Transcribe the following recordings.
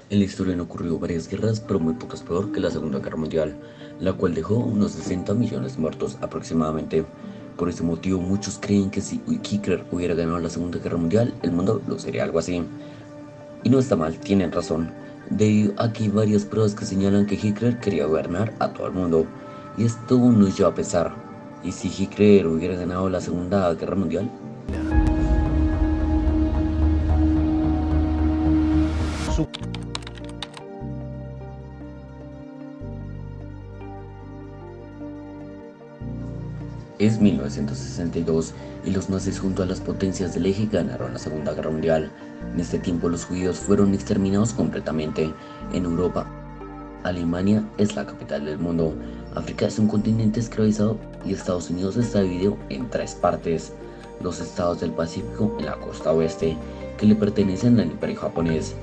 En la historia han ocurrido varias guerras, pero muy pocas peor que la Segunda Guerra Mundial, la cual dejó unos 60 millones de muertos aproximadamente. Por ese motivo, muchos creen que si Hitler hubiera ganado la Segunda Guerra Mundial, el mundo lo sería algo así. Y no está mal, tienen razón, debido a que hay varias pruebas que señalan que Hitler quería gobernar a todo el mundo. Y esto nos lleva a pensar, ¿y si Hitler hubiera ganado la Segunda Guerra Mundial? Su Es 1962 y los nazis junto a las potencias del eje ganaron la Segunda Guerra Mundial. En este tiempo los judíos fueron exterminados completamente. En Europa, Alemania es la capital del mundo, África es un continente esclavizado y Estados Unidos está dividido en tres partes. Los estados del Pacífico en la costa oeste, que le pertenecen al imperio japonés,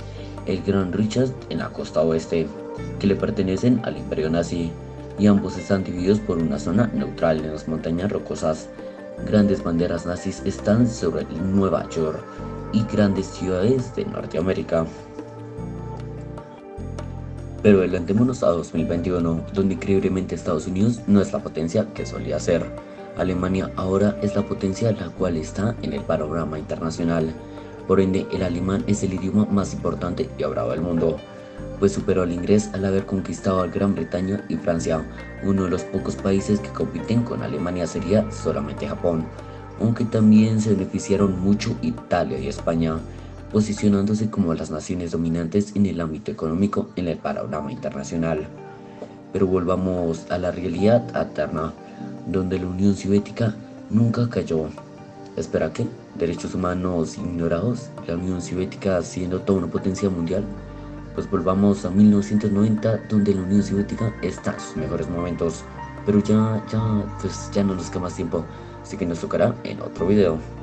el Gran Richard en la costa oeste, que le pertenecen al imperio nazi, y ambos están divididos por una zona neutral en las montañas rocosas. Grandes banderas nazis están sobre Nueva York y grandes ciudades de Norteamérica. Pero adelantémonos a 2021, donde increíblemente Estados Unidos no es la potencia que solía ser. Alemania ahora es la potencia la cual está en el panorama internacional. Por ende, el alemán es el idioma más importante y hablado del mundo, pues superó al inglés al haber conquistado a Gran Bretaña y Francia. Uno de los pocos países que compiten con Alemania sería solamente Japón, aunque también se beneficiaron mucho Italia y España, posicionándose como las naciones dominantes en el ámbito económico en el panorama internacional. Pero volvamos a la realidad alterna, donde la Unión Soviética nunca cayó. ¿Espera qué? ¿Derechos humanos ignorados? ¿La Unión Soviética siendo toda una potencia mundial? Pues volvamos a 1990, donde la Unión Soviética está en sus mejores momentos. Pero ya no nos queda más tiempo, así que nos tocará en otro video.